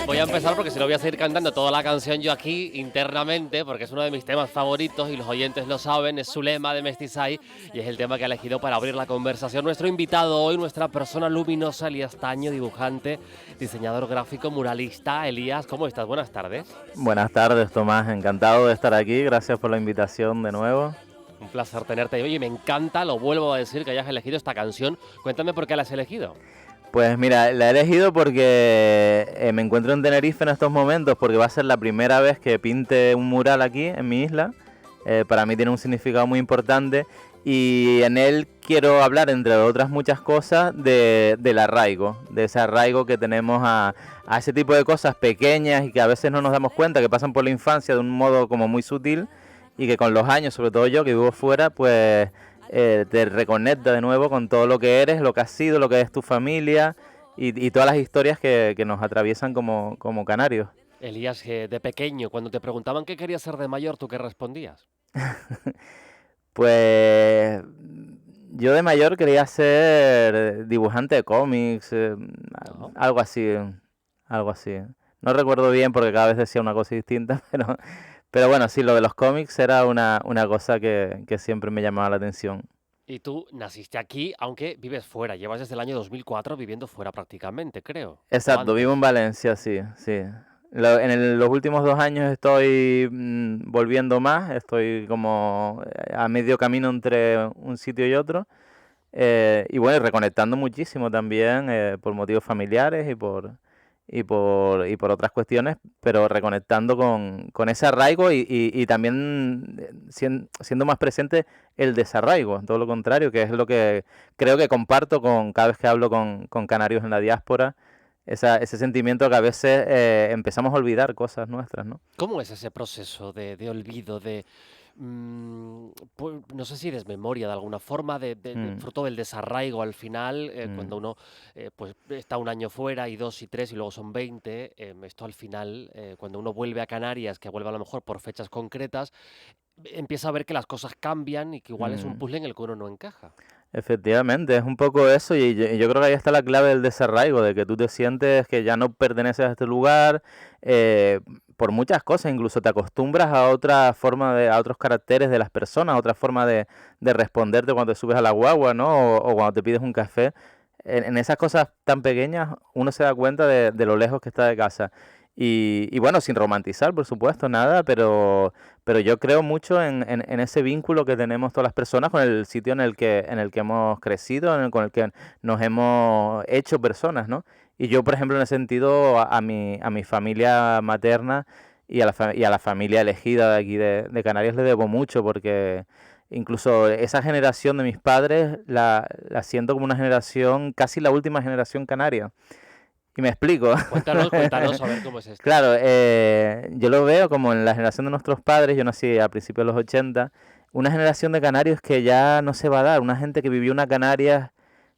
Voy a empezar porque si no voy a seguir cantando toda la canción yo aquí internamente, porque es uno de mis temas favoritos y los oyentes lo saben, es Zulema de Mestizay y es el tema que ha elegido para abrir la conversación. Nuestro invitado hoy, nuestra persona luminosa, Elías Taño, dibujante, diseñador gráfico, muralista. Elías, ¿cómo estás? Buenas tardes. Buenas tardes, Tomás. Encantado de estar aquí. Gracias por la invitación de nuevo. Un placer tenerte. Oye, me encanta, lo vuelvo a decir, que hayas elegido esta canción. Cuéntame por qué la has elegido. Pues mira, la he elegido porque me encuentro en Tenerife en estos momentos, porque va a ser la primera vez que pinte un mural aquí en mi isla. Para mí tiene un significado muy importante y en él quiero hablar, entre otras muchas cosas, del arraigo, de ese arraigo que tenemos a ese tipo de cosas pequeñas y que a veces no nos damos cuenta, que pasan por la infancia de un modo como muy sutil y que con los años, sobre todo yo que vivo fuera, pues te reconecta de nuevo con todo lo que eres, lo que has sido, lo que es tu familia y todas las historias que nos atraviesan como canarios. Elías, de pequeño, cuando te preguntaban qué querías ser de mayor, ¿tú qué respondías? Pues yo de mayor quería ser dibujante de cómics, No. algo así, algo así. No recuerdo bien porque cada vez decía una cosa distinta, pero bueno, sí, lo de los cómics era una cosa que siempre me llamaba la atención. Y tú naciste aquí, aunque vives fuera. Llevas desde el año 2004 viviendo fuera prácticamente, creo. O Exacto, vivo en antes. Valencia, sí, sí. Los últimos 2 años estoy volviendo más, estoy como a medio camino entre un sitio y otro. Y bueno, y reconectando muchísimo también por motivos familiares y por otras cuestiones, pero reconectando con ese arraigo y también siendo más presente el desarraigo, todo lo contrario, que es lo que creo que comparto con cada vez que hablo con canarios en la diáspora, ese sentimiento que a veces empezamos a olvidar cosas nuestras, ¿no? ¿Cómo es ese proceso de olvido, no sé si desmemoria de alguna forma, Mm, fruto del desarraigo al final, mm. cuando uno pues está un año fuera y dos y tres y luego son 20, esto al final, cuando uno vuelve a Canarias, que vuelve a lo mejor por fechas concretas, empieza a ver que las cosas cambian y que igual es un Mm. puzzle en el que uno no encaja. Efectivamente, es un poco eso y yo creo que ahí está la clave del desarraigo, de que tú te sientes que ya no perteneces a este lugar, eh, por muchas cosas, incluso te acostumbras a otra forma a otros caracteres de las personas, a otra forma de responderte cuando te subes a la guagua, ¿no? O cuando te pides un café. En esas cosas tan pequeñas uno se da cuenta de lo lejos que está de casa. Y bueno, sin romantizar, por supuesto, nada, pero yo creo mucho en ese vínculo que tenemos todas las personas con el sitio en el que hemos crecido, con el que nos hemos hecho personas, ¿no? Y yo, por ejemplo, en ese sentido, a mi familia materna y a la familia elegida de aquí de Canarias le debo mucho, porque incluso esa generación de mis padres la siento como una generación, casi la última generación canaria. Y me explico. Cuéntanos, cuéntanos, a ver cómo es esto. Claro, yo lo veo como en la generación de nuestros padres, yo nací a principios de los 80, una generación de canarios que ya no se va a dar, una gente que vivió una Canarias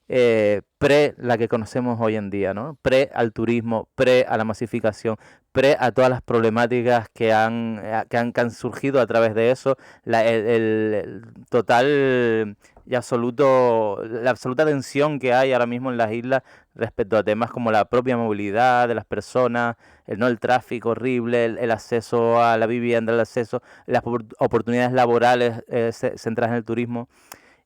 pre la que conocemos hoy en día, ¿no? Pre al turismo, pre a la masificación, pre a todas las problemáticas que han surgido a través de eso, el total y la absoluta tensión que hay ahora mismo en las islas respecto a temas como la propia movilidad de las personas, ¿no? El tráfico horrible, el acceso a la vivienda, el acceso, las oportunidades laborales centradas en el turismo.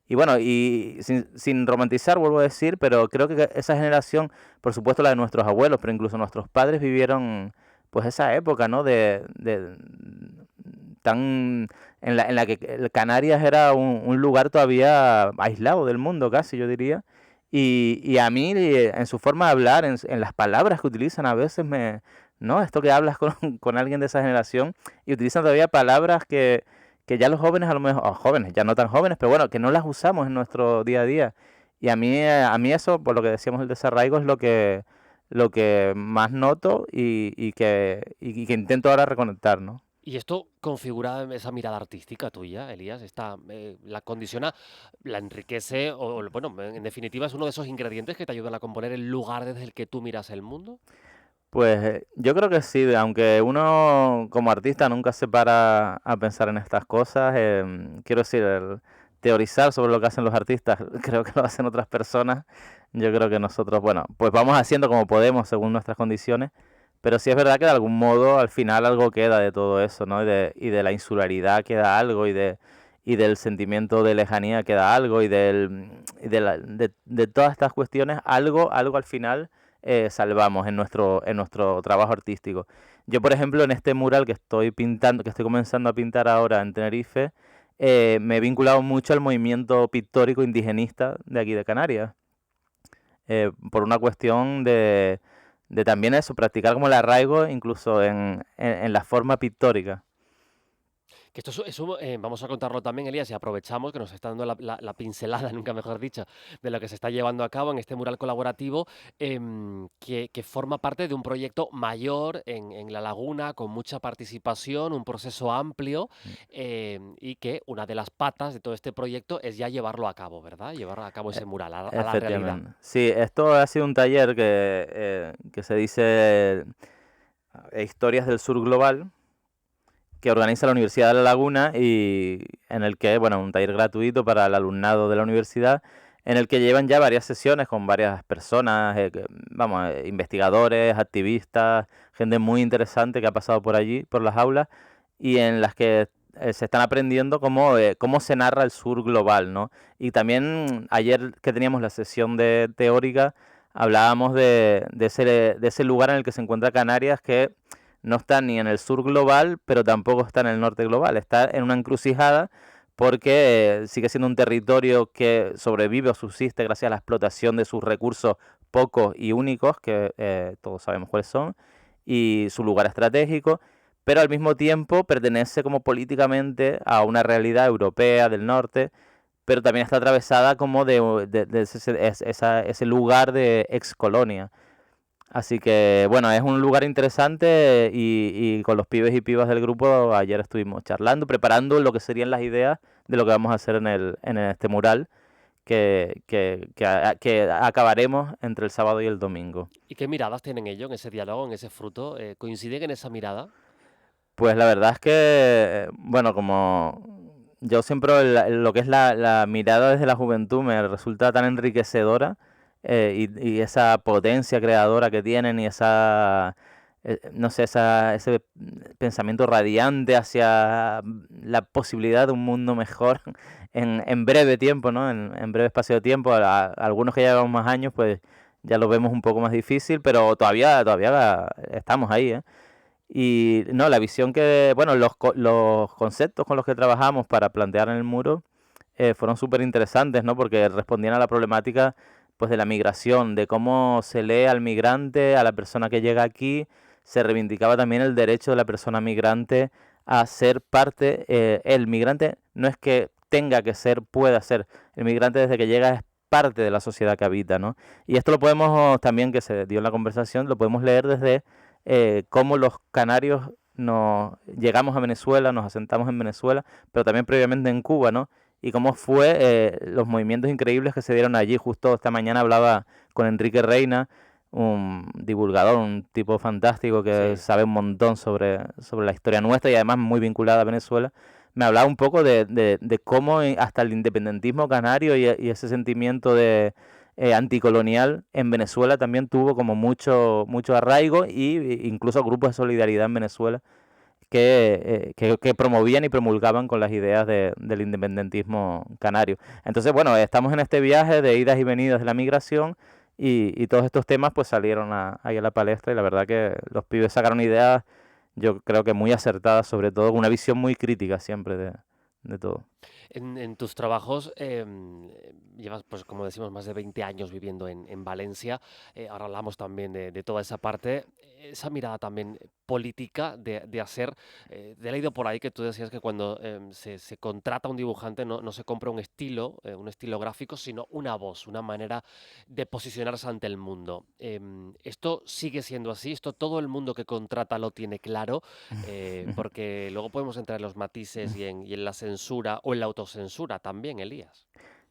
Y bueno, y sin romantizar, vuelvo a decir, pero creo que esa generación, por supuesto la de nuestros abuelos, pero incluso nuestros padres vivieron pues esa época, ¿no? Tan en la que Canarias era un lugar todavía aislado del mundo, casi yo diría. Y a mí, en su forma de hablar, en las palabras que utilizan, a veces ¿no? Esto que hablas con alguien de esa generación y utilizan todavía palabras que ya los jóvenes a lo mejor, o jóvenes, ya no tan jóvenes, pero bueno, que no las usamos en nuestro día a día. Y a mí eso, por lo que decíamos el desarraigo, es lo que más noto y que intento ahora reconectar, ¿no? Y esto configura esa mirada artística tuya, Elías, la condiciona, la enriquece, bueno, en definitiva es uno de esos ingredientes que te ayudan a componer el lugar desde el que tú miras el mundo. Pues yo creo que sí, aunque uno como artista nunca se para a pensar en estas cosas, quiero decir, el teorizar sobre lo que hacen los artistas, creo que lo hacen otras personas. Yo creo que nosotros, bueno, pues vamos haciendo como podemos según nuestras condiciones. Pero sí es verdad que de algún modo al final algo queda de todo eso, ¿no? Y de la insularidad queda algo, y del sentimiento de lejanía queda algo, y de todas estas cuestiones, algo al final salvamos en nuestro trabajo artístico. Yo, por ejemplo, en este mural que estoy pintando, que estoy comenzando a pintar ahora en Tenerife, me he vinculado mucho al movimiento pictórico indigenista de aquí de Canarias, por una cuestión de también eso, practicar como el arraigo incluso en la forma pictórica. Que esto vamos a contarlo también, Elías, y aprovechamos que nos está dando la pincelada, nunca mejor dicho, de lo que se está llevando a cabo en este mural colaborativo, que forma parte de un proyecto mayor en La Laguna, con mucha participación, un proceso amplio, y que una de las patas de todo este proyecto es ya llevarlo a cabo, ¿verdad? Llevar a cabo E- ese mural a la realidad. Efectivamente. Sí, esto ha sido un taller que se dice Historias del Sur Global, que organiza la Universidad de La Laguna y en el que, bueno, un taller gratuito para el alumnado de la universidad, en el que llevan ya varias sesiones con varias personas, vamos, investigadores, activistas, gente muy interesante que ha pasado por allí, por las aulas, y en las que se están aprendiendo cómo se narra el sur global, ¿no? Y también ayer que teníamos la sesión de teórica, hablábamos de ese lugar en el que se encuentra Canarias, que no está ni en el sur global, pero tampoco está en el norte global. Está en una encrucijada porque sigue siendo un territorio que sobrevive o subsiste gracias a la explotación de sus recursos pocos y únicos, que todos sabemos cuáles son, y su lugar estratégico, pero al mismo tiempo pertenece como políticamente a una realidad europea del norte, pero también está atravesada como ese lugar de ex colonia. Así que bueno, es un lugar interesante y con los pibes y pibas del grupo ayer estuvimos charlando, preparando lo que serían las ideas de lo que vamos a hacer en este mural que acabaremos entre el sábado y el domingo. ¿Y qué miradas tienen ellos en ese diálogo, en ese fruto? ¿Coinciden en esa mirada? Pues la verdad es que, bueno, como yo siempre lo que es la mirada desde la juventud me resulta tan enriquecedora, y esa potencia creadora que tienen y no sé, ese pensamiento radiante hacia la posibilidad de un mundo mejor en breve tiempo, ¿no? En breve espacio de tiempo. Algunos que ya llevamos más años, pues ya lo vemos un poco más difícil, pero todavía estamos ahí, ¿eh? Y no, la visión bueno, los conceptos con los que trabajamos para plantear en el muro fueron súper interesantes, ¿no? Porque respondían a la problemática pues de la migración, de cómo se lee al migrante, a la persona que llega aquí. Se reivindicaba también el derecho de la persona migrante a ser parte. El migrante no es que tenga que ser, pueda ser. El migrante desde que llega es parte de la sociedad que habita, ¿no? Y esto lo podemos también, que se dio en la conversación, lo podemos leer desde cómo los canarios llegamos a Venezuela, nos asentamos en Venezuela, pero también previamente en Cuba, ¿no? Y cómo fue los movimientos increíbles que se dieron allí. Justo esta mañana hablaba con Enrique Reina, un divulgador, un tipo fantástico que Sí. sabe un montón sobre la historia nuestra y además muy vinculada a Venezuela. Me hablaba un poco de cómo hasta el independentismo canario y ese sentimiento anticolonial en Venezuela también tuvo como mucho arraigo, y incluso grupos de solidaridad en Venezuela que promovían y promulgaban con las ideas del independentismo canario. Entonces, bueno, estamos en este viaje de idas y venidas de la migración, y todos estos temas pues salieron ahí a la palestra, y la verdad que los pibes sacaron ideas, yo creo que muy acertadas, sobre todo, con una visión muy crítica siempre de todo. En tus trabajos llevas, pues como decimos, más de 20 años viviendo en Valencia. Ahora hablamos también de toda esa parte, esa mirada también política de hacer. Te he leído por ahí que tú decías que cuando se contrata un dibujante no se compra un estilo gráfico, sino una voz, una manera de posicionarse ante el mundo. ¿Esto sigue siendo así? ¿Esto todo el mundo que contrata lo tiene claro? Porque luego podemos entrar en los matices y en la censura o en la autocensura también, Elías.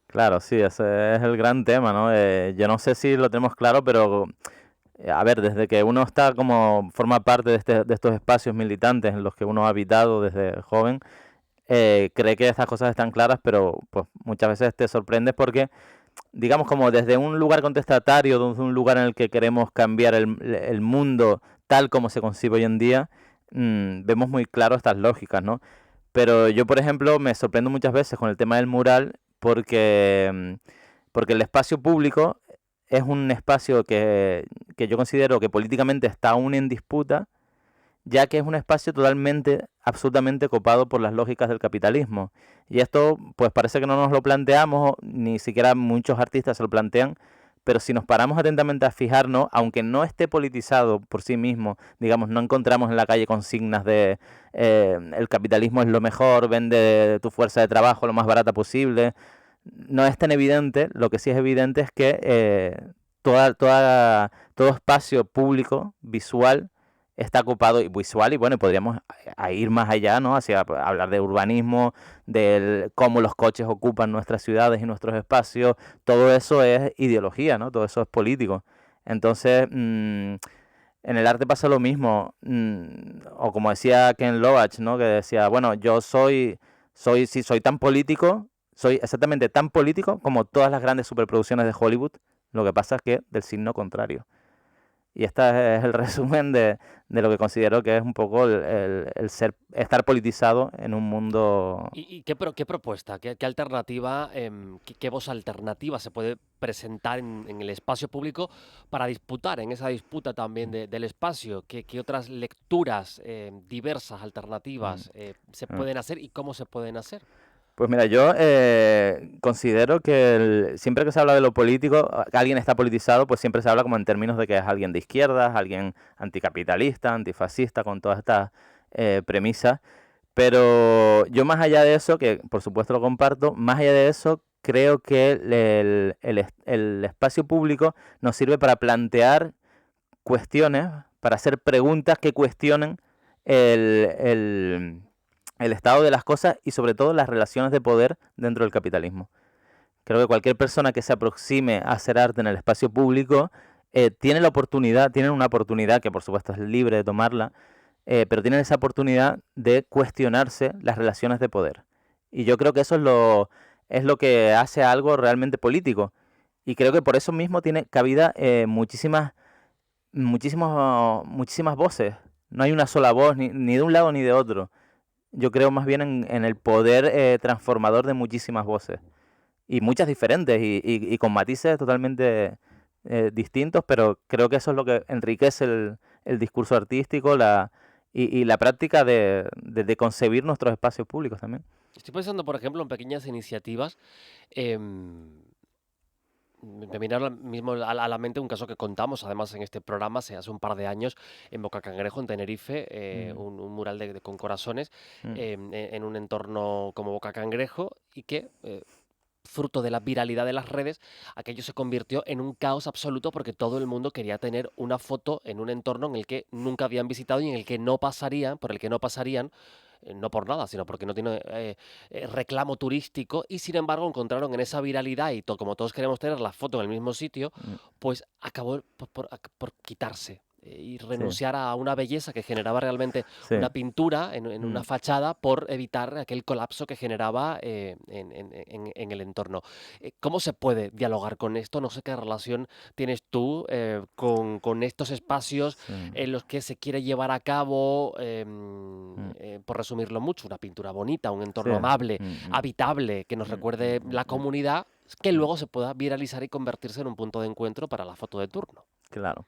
Claro, sí, ese es el gran tema, ¿no? Yo no sé si lo tenemos claro, pero a ver, desde que uno está como forma parte de estos espacios militantes en los que uno ha habitado desde joven, cree que estas cosas están claras, pero pues muchas veces te sorprendes porque digamos, como desde un lugar contestatario, desde un lugar en el que queremos cambiar el mundo tal como se concibe hoy en día, vemos muy claro estas lógicas, ¿no? Pero yo, por ejemplo, me sorprendo muchas veces con el tema del mural porque el espacio público es un espacio que yo considero que políticamente está aún en disputa, ya que es un espacio totalmente, absolutamente copado por las lógicas del capitalismo. Y esto, pues parece que no nos lo planteamos, ni siquiera muchos artistas se lo plantean, pero si nos paramos atentamente a fijarnos, aunque no esté politizado por sí mismo, digamos, no encontramos en la calle consignas de el capitalismo es lo mejor, vende tu fuerza de trabajo lo más barata posible, no es tan evidente, lo que sí es evidente es que todo espacio público, visual, está ocupado y visual y bueno, podríamos ir más allá, ¿no? Hacia hablar de urbanismo, de cómo los coches ocupan nuestras ciudades y nuestros espacios, todo eso es ideología, ¿no? Todo eso es político. Entonces, en el arte pasa lo mismo, o como decía Ken Loach, ¿no? Que decía, bueno, sí, soy tan político, soy exactamente tan político como todas las grandes superproducciones de Hollywood, lo que pasa es que del signo contrario. Y este es el resumen de lo que considero que es un poco estar politizado en un mundo. ¿Y qué propuesta, qué alternativa, qué voz alternativa se puede presentar en el espacio público para disputar, en esa disputa también del espacio? ¿Qué otras lecturas diversas, Mm, alternativas se mm. pueden hacer y cómo se pueden hacer? Pues mira, yo considero que siempre que se habla de lo político, que alguien está politizado, pues siempre se habla como en términos de que es alguien de izquierdas, alguien anticapitalista, antifascista, con todas estas premisas. Pero yo más allá de eso, que por supuesto lo comparto, más allá de eso, creo que el espacio público nos sirve para plantear cuestiones, para hacer preguntas que cuestionen el, el, el estado de las cosas y sobre todo las relaciones de poder dentro del capitalismo. Creo que cualquier persona que se aproxime a hacer arte en el espacio público tiene una oportunidad que por supuesto es libre de tomarla, pero tienen esa oportunidad de cuestionarse las relaciones de poder. Y yo creo que eso es lo que hace algo realmente político. Y creo que por eso mismo tiene cabida muchísimas voces. No hay una sola voz, ni de un lado ni de otro. Yo creo más bien en el poder transformador de muchísimas voces. Y muchas diferentes y con matices totalmente distintos, pero creo que eso es lo que enriquece el discurso artístico y la práctica de concebir nuestros espacios públicos también. Estoy pensando, por ejemplo, en pequeñas iniciativas. em, Me viene ahora mismo a la mente un caso que contamos, además, en este programa, hace un par de años, en Boca Cangrejo, en Tenerife, Mm, un mural con corazones mm, en un entorno como Boca Cangrejo y que, fruto de la viralidad de las redes, aquello se convirtió en un caos absoluto porque todo el mundo quería tener una foto en un entorno en el que nunca habían visitado y en el que no pasarían, por el que no pasarían, no por nada, sino porque no tiene reclamo turístico y sin embargo encontraron en esa viralidad y como todos queremos tener la foto en el mismo sitio, mm, pues acabó por quitarse y sí, renunciar a una belleza que generaba realmente sí. una pintura en Mm. una fachada por evitar aquel colapso que generaba en el entorno. ¿Cómo se puede dialogar con esto? No sé qué relación tienes tú con estos espacios Sí. en los que se quiere llevar a cabo, Mm. por resumirlo mucho, una pintura bonita, un Sí. entorno amable, Mm, habitable, que nos mm, recuerde mm, la mm, comunidad, que mm. luego se pueda viralizar y convertirse en un punto de encuentro para la foto de turno. Claro.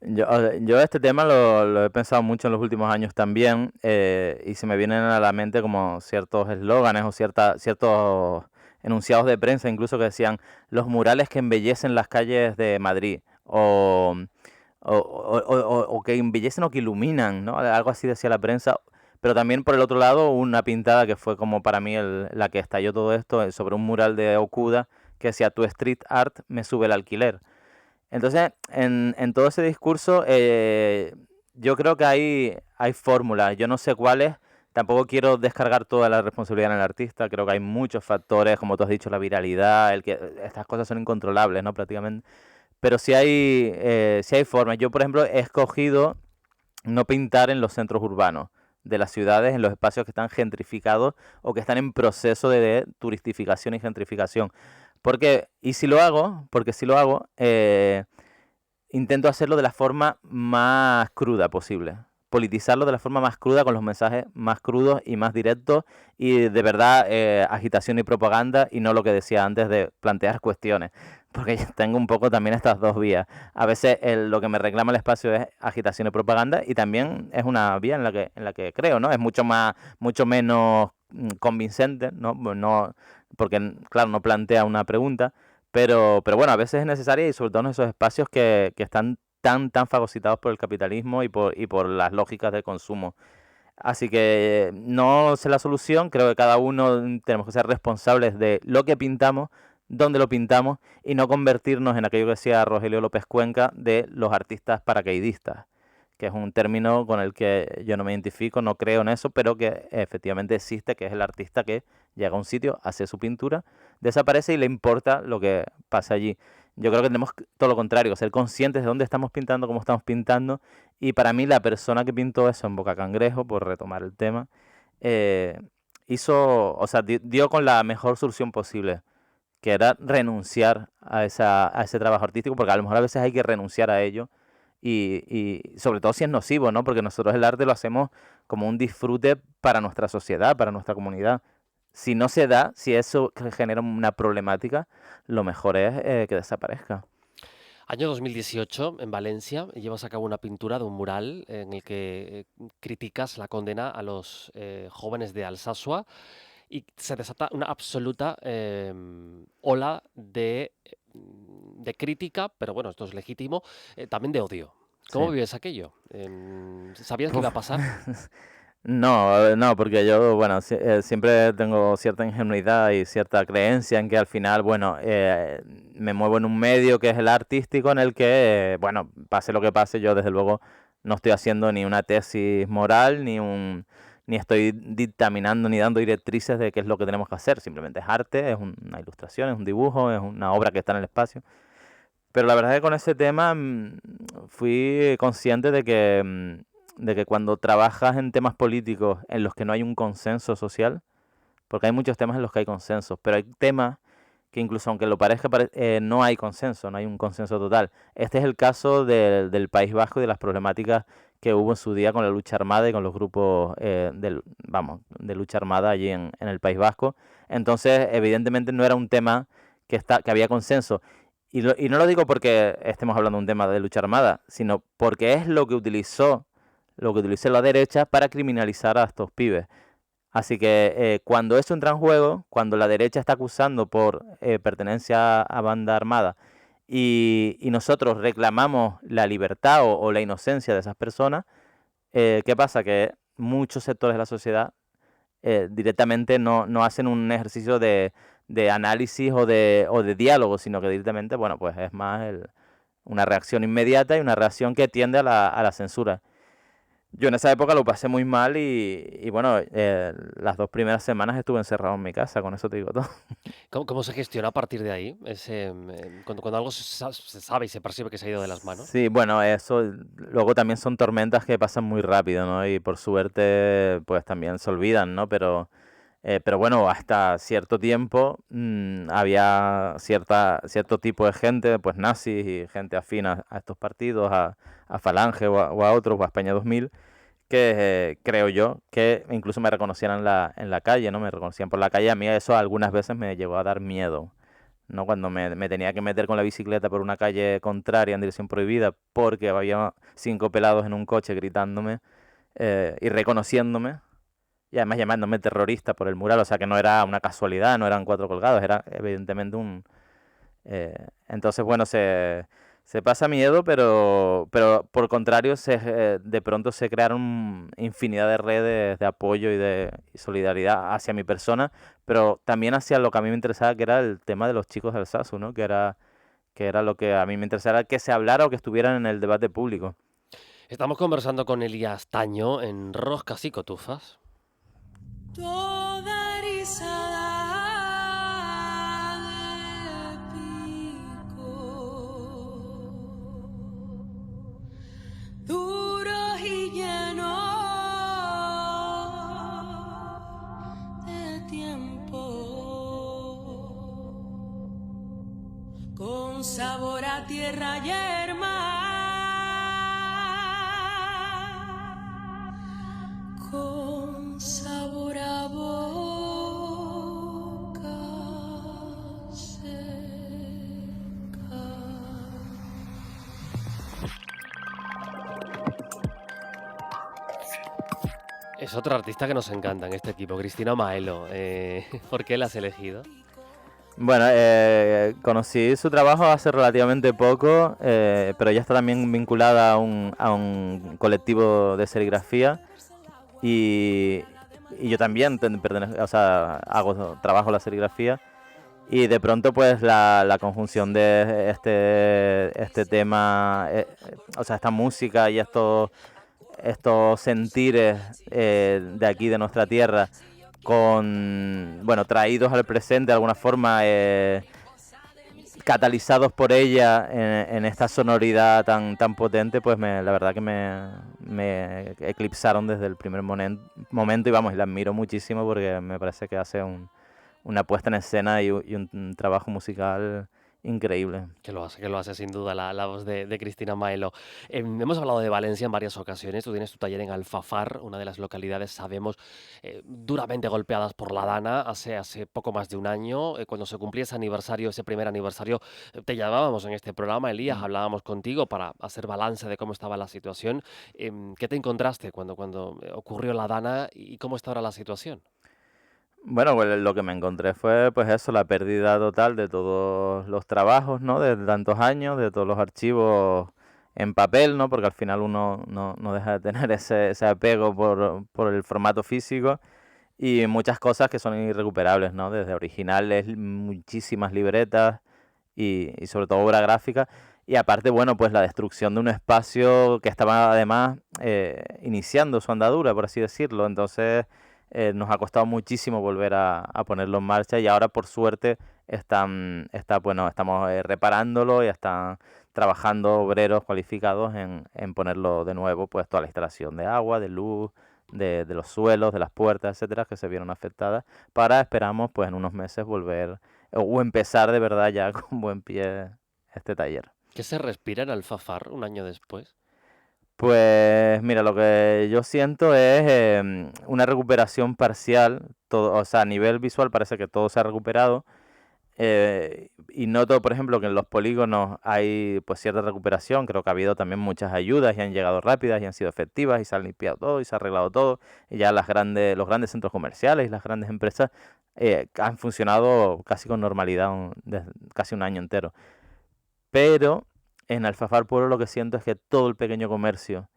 Yo este tema lo he pensado mucho en los últimos años también y se me vienen a la mente como ciertos eslóganes o ciertos enunciados de prensa incluso que decían los murales que embellecen las calles de Madrid o que embellecen o que iluminan, ¿no? Algo así decía la prensa. Pero también por el otro lado una pintada que fue como para mí la que estalló todo esto sobre un mural de Okuda que decía tu street art me sube el alquiler. Entonces, en todo ese discurso, yo creo que hay fórmulas. Yo no sé cuáles. Tampoco quiero descargar toda la responsabilidad en el artista. Creo que hay muchos factores, como tú has dicho, la viralidad, el que estas cosas son incontrolables, ¿no? Prácticamente. Pero sí hay formas. Yo, por ejemplo, he escogido no pintar en los centros urbanos de las ciudades, en los espacios que están gentrificados o que están en proceso de turistificación y gentrificación. Y si lo hago, porque si lo hago, intento hacerlo de la forma más cruda posible. Politizarlo de la forma más cruda, con los mensajes más crudos y más directos, y de verdad agitación y propaganda, y no lo que decía antes de plantear cuestiones, porque yo tengo un poco también estas dos vías. A veces lo que me reclama el espacio es agitación y propaganda, y también es una vía en la que creo, ¿no? Es mucho menos convincente, ¿no? No, porque claro, no plantea una pregunta, pero bueno, a veces es necesaria, y sobre todo en esos espacios que están tan fagocitados por el capitalismo y por las lógicas del consumo. Así que no sé la solución, creo que cada uno tenemos que ser responsables de lo que pintamos, dónde lo pintamos, y no convertirnos en aquello que decía Rogelio López Cuenca de los artistas paracaidistas, que es un término con el que yo no me identifico, no creo en eso, pero que efectivamente existe, que es el artista que llega a un sitio, hace su pintura, desaparece y le importa lo que pasa allí. Yo creo que tenemos todo lo contrario, ser conscientes de dónde estamos pintando, cómo estamos pintando, y para mí la persona que pintó eso en Boca Cangrejo, por retomar el tema, eh, o sea, dio con la mejor solución posible, que era renunciar a ese trabajo artístico, porque a lo mejor a veces hay que renunciar a ello, y sobre todo si es nocivo, ¿no? Porque nosotros el arte lo hacemos como un disfrute para nuestra sociedad, para nuestra comunidad. Si no se da, si eso genera una problemática, lo mejor es que desaparezca. Año 2018, en Valencia, llevas a cabo una pintura de un mural en el que criticas la condena a los jóvenes de Alsasua y se desata una absoluta ola de crítica, pero bueno, esto es legítimo, también de odio. ¿Cómo Sí. vives aquello? ¿Sabías que iba Uf. a pasar? No, no, porque yo, bueno, siempre tengo cierta ingenuidad y cierta creencia en que al final, bueno, me muevo en un medio que es el artístico, en el que, bueno, pase lo que pase, yo desde luego no estoy haciendo ni una tesis moral, ni estoy dictaminando ni dando directrices de qué es lo que tenemos que hacer. Simplemente es arte, es una ilustración, es un dibujo, es una obra que está en el espacio. Pero la verdad es que con ese tema fui consciente de que cuando trabajas en temas políticos en los que no hay un consenso social, porque hay muchos temas en los que hay consensos, pero hay temas que incluso aunque lo parezca, no hay consenso, no hay un consenso total. Este es el caso del País Vasco y de las problemáticas que hubo en su día con la lucha armada y con los grupos de lucha armada allí en el País Vasco. Entonces, evidentemente no era un tema que había consenso. Y no lo digo porque estemos hablando de un tema de lucha armada, sino porque es lo que utilizó la derecha para criminalizar a estos pibes. Así que cuando eso entra en juego, cuando la derecha está acusando por pertenencia a banda armada, y nosotros reclamamos la libertad o la inocencia de esas personas, ¿qué pasa? Que muchos sectores de la sociedad directamente no hacen un ejercicio de análisis o de diálogo, sino que directamente, bueno, pues es más una reacción inmediata y una reacción que tiende a a la censura. Yo en esa época lo pasé muy mal y bueno, las 2 primeras semanas estuve encerrado en mi casa, con eso te digo todo. ¿Cómo se gestiona a partir de ahí? Cuando algo se sabe y se percibe que se ha ido de las manos. Sí, bueno, eso luego también son tormentas que pasan muy rápido, ¿no? Y por suerte, pues también se olvidan, ¿no? Pero bueno, hasta cierto tiempo había cierto tipo de gente, pues nazis y gente afín a estos partidos, a Falange o a otros, o a España 2000, que creo yo que incluso me reconocían en la calle, ¿no? Me reconocían por la calle. A mí eso algunas veces me llegó a dar miedo, ¿no? Cuando me tenía que meter con la bicicleta por una calle contraria en dirección prohibida porque había 5 pelados en un coche gritándome y reconociéndome. Y además llamándome terrorista por el mural, o sea que no era una casualidad, no eran 4 colgados, era evidentemente un... entonces, bueno, se pasa miedo, pero por contrario, de pronto se crearon infinidad de redes de apoyo y solidaridad hacia mi persona, pero también hacia lo que a mí me interesaba, que era el tema de los chicos del SASU, ¿no? Que era lo que a mí me interesaba, que se hablara o que estuvieran en el debate público. Estamos conversando con Elías Taño en Roscas y Cotufas. Toda erizada de pico, duros y llenos de tiempo. con sabor a tierra y mar, con sabor a boca seca. Es otra artista que nos encanta en este equipo, Cristina Maelo. ¿Por qué la has elegido? Bueno, conocí su trabajo hace relativamente poco, pero ella está también vinculada a un colectivo de serigrafía y, y yo también o sea, trabajo la serigrafía y de pronto pues la conjunción de este tema, o sea, esta música y estos sentires de aquí, de nuestra tierra, bueno, traídos al presente de alguna forma, catalizados por ella en esta sonoridad tan potente, pues la verdad que me eclipsaron desde el primer momento y vamos, y la admiro muchísimo porque me parece que hace una puesta en escena y un trabajo musical increíble. Que lo hace sin duda la voz de Cristina Maelo. Hemos hablado de Valencia en varias ocasiones. Tú tienes tu taller en Alfafar, una de las localidades, sabemos, duramente golpeadas por la Dana hace poco más de un año. Cuando se cumplía ese aniversario, ese primer aniversario, te llamábamos en este programa, Elías, Mm. hablábamos contigo para hacer balance de cómo estaba la situación. ¿Qué te encontraste cuando ocurrió la Dana y cómo está ahora la situación? Bueno, pues lo que me encontré fue pues eso, la pérdida total de todos los trabajos, ¿no? De tantos años, de todos los archivos en papel, ¿no? Porque al final uno no deja de tener ese apego por el formato físico y muchas cosas que son irrecuperables, ¿no? Desde originales, muchísimas libretas y sobre todo obra gráfica. Y aparte, bueno, pues la destrucción de un espacio que estaba además iniciando su andadura, por así decirlo. Entonces nos ha costado muchísimo volver a ponerlo en marcha y ahora por suerte bueno, estamos reparándolo y están trabajando obreros cualificados en ponerlo de nuevo, pues toda la instalación de agua, de luz, de los suelos, de las puertas, etcétera, que se vieron afectadas, para esperamos pues en unos meses volver o empezar de verdad ya con buen pie este taller. ¿Qué se respira en Alfafar un año después? Pues mira, lo que yo siento es una recuperación parcial, todo, o sea, a nivel visual parece que todo se ha recuperado, y noto, por ejemplo, que en los polígonos hay pues cierta recuperación, creo que ha habido también muchas ayudas y han llegado rápidas y han sido efectivas y se han limpiado todo y se ha arreglado todo, y ya los grandes centros comerciales y las grandes empresas han funcionado casi con normalidad desde casi un año entero. Pero en Alfafar Pueblo lo que siento es que todo el pequeño comercio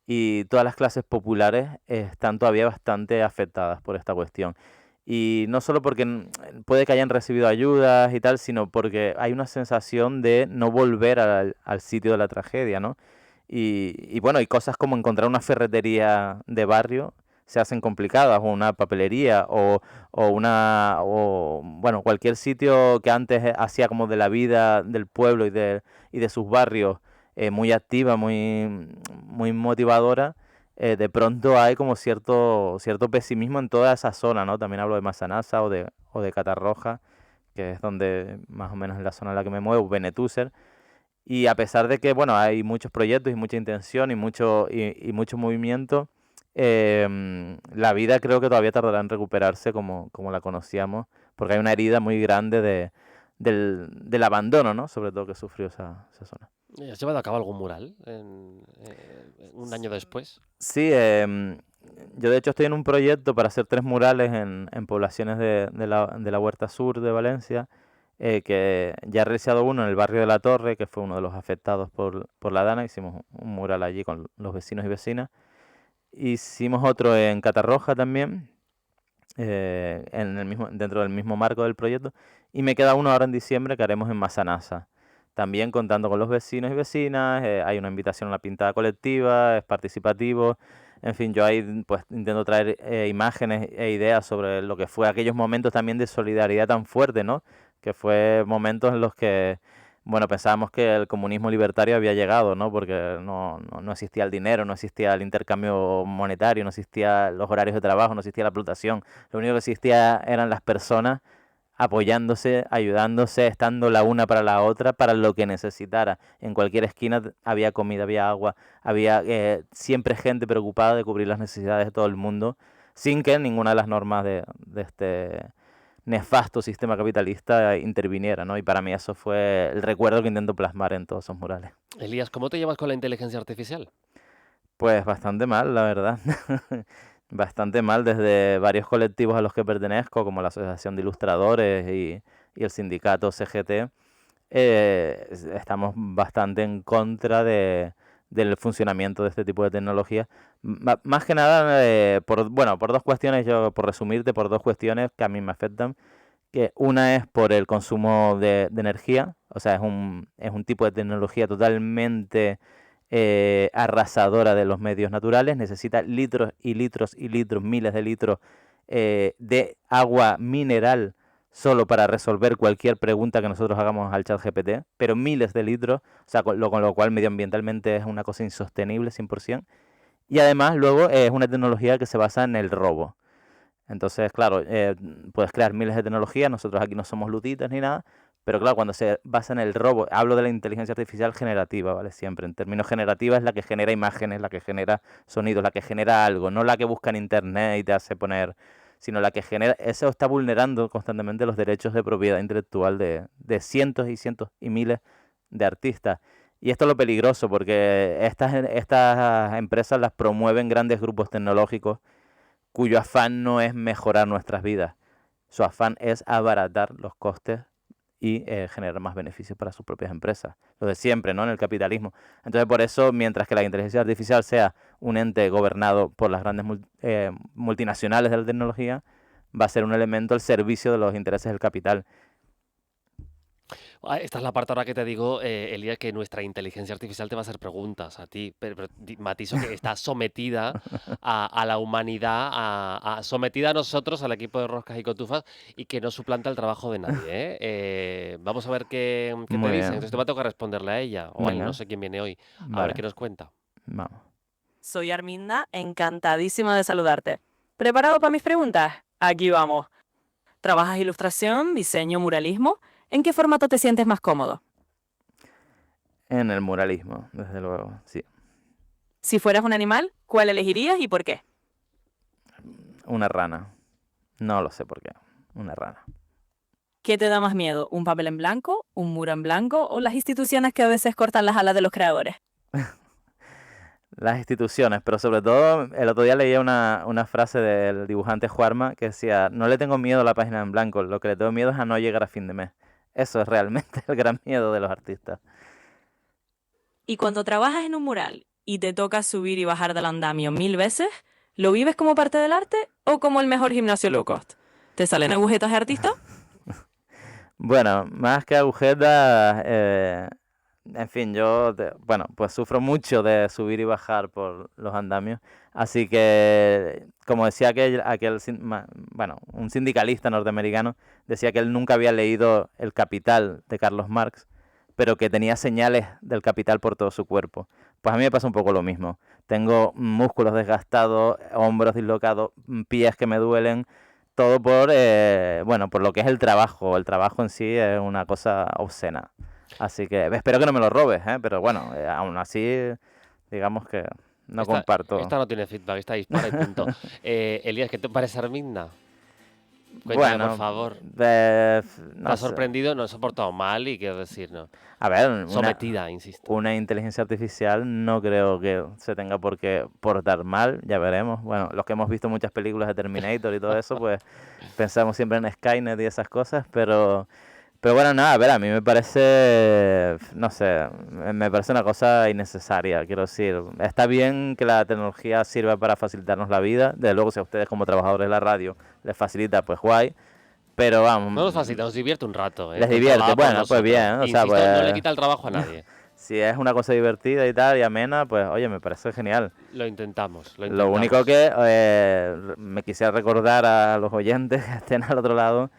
y todas las clases populares están todavía bastante afectadas por esta cuestión. Y no solo porque puede que hayan recibido ayudas y tal, sino porque hay una sensación de no volver al sitio de la tragedia, ¿no? Y bueno, hay cosas como encontrar una ferretería de barrio se hacen complicadas, o una papelería, o bueno, cualquier sitio que antes hacía como de la vida del pueblo y de sus barrios muy activa, muy motivadora, de pronto hay como cierto pesimismo en toda esa zona, ¿no? También hablo de Massanassa o de Catarroja, que es donde más o menos es la zona en la que me muevo, Benetúser. Y a pesar de que, bueno, hay muchos proyectos y mucha intención y mucho movimiento, la vida creo que todavía tardará en recuperarse como la conocíamos, porque hay una herida muy grande del abandono, ¿no? Sobre todo que sufrió esa zona. ¿Has llevado a cabo algún mural un año después? Sí, yo de hecho estoy en un proyecto para hacer 3 murales en poblaciones de la Huerta Sur de Valencia, que ya he realizado uno en el barrio de La Torre, que fue uno de los afectados por la Dana. Hicimos un mural allí con los vecinos y vecinas. Hicimos otro en Catarroja también, dentro del mismo marco del proyecto. Y me queda uno ahora en diciembre que haremos en Massanassa. También contando con los vecinos y vecinas, hay una invitación a la pintada colectiva, es participativo. En fin, yo ahí pues intento traer imágenes e ideas sobre lo que fue aquellos momentos también de solidaridad tan fuerte, ¿no? Que fue momentos en los que, bueno, pensábamos que el comunismo libertario había llegado, ¿no? Porque no existía el dinero, no existía el intercambio monetario, no existían los horarios de trabajo, no existía la explotación. Lo único que existía eran las personas apoyándose, ayudándose, estando la una para la otra, para lo que necesitara. En cualquier esquina había comida, había agua, había siempre gente preocupada de cubrir las necesidades de todo el mundo, sin que ninguna de las normas de este nefasto sistema capitalista interviniera, ¿no? Y para mí eso fue el recuerdo que intento plasmar en todos esos murales. Elías, ¿cómo te llevas con la inteligencia artificial? Pues bastante mal, la verdad. Bastante mal desde varios colectivos a los que pertenezco, como la Asociación de Ilustradores y el sindicato CGT. Estamos bastante en contra del funcionamiento de este tipo de tecnología. Más que nada, por dos cuestiones, por resumirte, por dos cuestiones que a mí me afectan. Que una es por el consumo de energía, o sea, es un tipo de tecnología totalmente arrasadora de los medios naturales, necesita litros y litros y litros, miles de litros de agua mineral solo para resolver cualquier pregunta que nosotros hagamos al chat GPT, pero miles de litros, o sea, con lo cual medioambientalmente es una cosa insostenible 100%, y además luego es una tecnología que se basa en el robo. Entonces, claro, puedes crear miles de tecnologías, nosotros aquí no somos lutitas ni nada, pero claro, cuando se basa en el robo, hablo de la inteligencia artificial generativa, ¿vale? Siempre, en términos generativa es la que genera imágenes, la que genera sonidos, la que genera algo, no la que busca en internet y te hace poner, sino la que genera, eso está vulnerando constantemente los derechos de propiedad intelectual de cientos y cientos y miles de artistas. Y esto es lo peligroso, porque estas empresas las promueven grandes grupos tecnológicos cuyo afán no es mejorar nuestras vidas. Su afán es abaratar los costes y generar más beneficios para sus propias empresas. Lo de siempre, ¿no? En el capitalismo. Entonces, por eso, mientras que la inteligencia artificial sea un ente gobernado por las grandes multinacionales de la tecnología, va a ser un elemento al servicio de los intereses del capital. Esta es la parte ahora que te digo, Elías, que nuestra inteligencia artificial te va a hacer preguntas a ti, pero matizo que está sometida a la humanidad, sometida a nosotros, al equipo de Roscas y Cotufas, y que no suplanta el trabajo de nadie, ¿eh? Vamos a ver qué te Muy dicen. bien. Entonces te va a tocar responderle a ella, o a él, Venga. no sé quién viene hoy. A ver Vale. qué nos cuenta. Vamos. Soy Arminda, encantadísima de saludarte. ¿Preparado para mis preguntas? Aquí vamos. ¿Trabajas ilustración, diseño, muralismo? ¿En qué formato te sientes más cómodo? En el muralismo, desde luego, sí. Si fueras un animal, ¿cuál elegirías y por qué? Una rana. No lo sé por qué. Una rana. ¿Qué te da más miedo? ¿Un papel en blanco, un muro en blanco o las instituciones que a veces cortan las alas de los creadores? Las instituciones, pero sobre todo el otro día leía una frase del dibujante Juarma que decía: no le tengo miedo a la página en blanco, lo que le tengo miedo es a no llegar a fin de mes. Eso es realmente el gran miedo de los artistas. Y cuando trabajas en un mural y te toca subir y bajar del andamio 1000 veces, ¿lo vives como parte del arte o como el mejor gimnasio low cost? ¿Te salen agujetas de artista? Bueno, más que agujetas, en fin, pues sufro mucho de subir y bajar por los andamios. Así que, como decía un sindicalista norteamericano, decía que él nunca había leído El Capital de Carlos Marx, pero que tenía señales del capital por todo su cuerpo. Pues a mí me pasa un poco lo mismo. Tengo músculos desgastados, hombros dislocados, pies que me duelen, todo por lo que es el trabajo. El trabajo en sí es una cosa obscena. Así que espero que no me lo robes, pero bueno, aún así, digamos que no comparto. Esta no tiene feedback, está dispara y punto. Elías, ¿qué te parece Arminda? Cuéntame, Bueno, por favor. no ¿Te ha sé. sorprendido? No se ha portado mal y quiero decir, no. A ver, Sometida, insisto. una inteligencia artificial no creo que se tenga por qué portar mal, ya veremos. Bueno, los que hemos visto muchas películas de Terminator y todo eso, pues pensamos siempre en Skynet y esas cosas, pero bueno, nada, a ver, a mí me parece, no sé, me parece una cosa innecesaria, quiero decir. Está bien que la tecnología sirva para facilitarnos la vida, desde luego si a ustedes como trabajadores de la radio les facilita, pues guay, pero vamos. No nos facilita, nos divierte un rato. Les divierte, bueno, pues bien, o sea, Insisto, pues no le quita el trabajo a nadie. Si es una cosa divertida y tal y amena, pues oye, me parece genial. Lo intentamos. Lo único que me quisiera recordar a los oyentes que estén al otro lado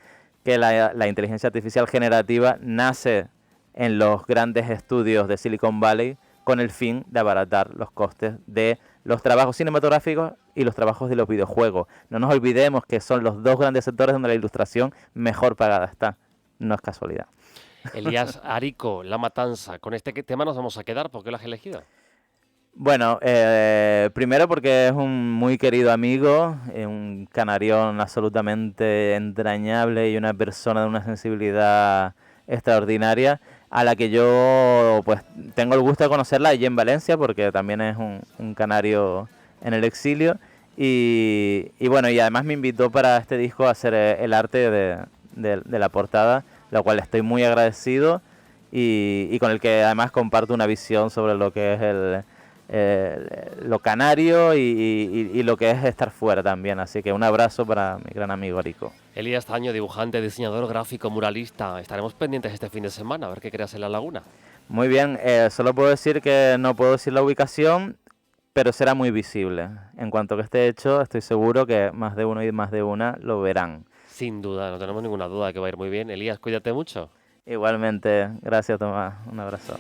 que la inteligencia artificial generativa nace en los grandes estudios de Silicon Valley con el fin de abaratar los costes de los trabajos cinematográficos y los trabajos de los videojuegos. No nos olvidemos que son los dos grandes sectores donde la ilustración mejor pagada está. No es casualidad. Elías Arico, La Matanza. Con este tema nos vamos a quedar. ¿Por qué lo has elegido? Bueno, primero porque es un muy querido amigo, un canarión absolutamente entrañable y una persona de una sensibilidad extraordinaria, a la que yo pues tengo el gusto de conocerla allí en Valencia, porque también es un canario en el exilio, y bueno, y además me invitó para este disco a hacer el arte de la portada, lo cual estoy muy agradecido, y con el que además comparto una visión sobre lo que es lo canario y lo que es estar fuera también. Así que un abrazo para mi gran amigo Arico. Elías Taño, dibujante, diseñador gráfico, muralista. Estaremos pendientes este fin de semana a ver qué creas en La Laguna. Muy bien, solo puedo decir que no puedo decir la ubicación, pero será muy visible. En cuanto que esté hecho, estoy seguro que más de uno y más de una lo verán. Sin duda, no tenemos ninguna duda de que va a ir muy bien. Elías, cuídate mucho. Igualmente, gracias Tomás, un abrazo.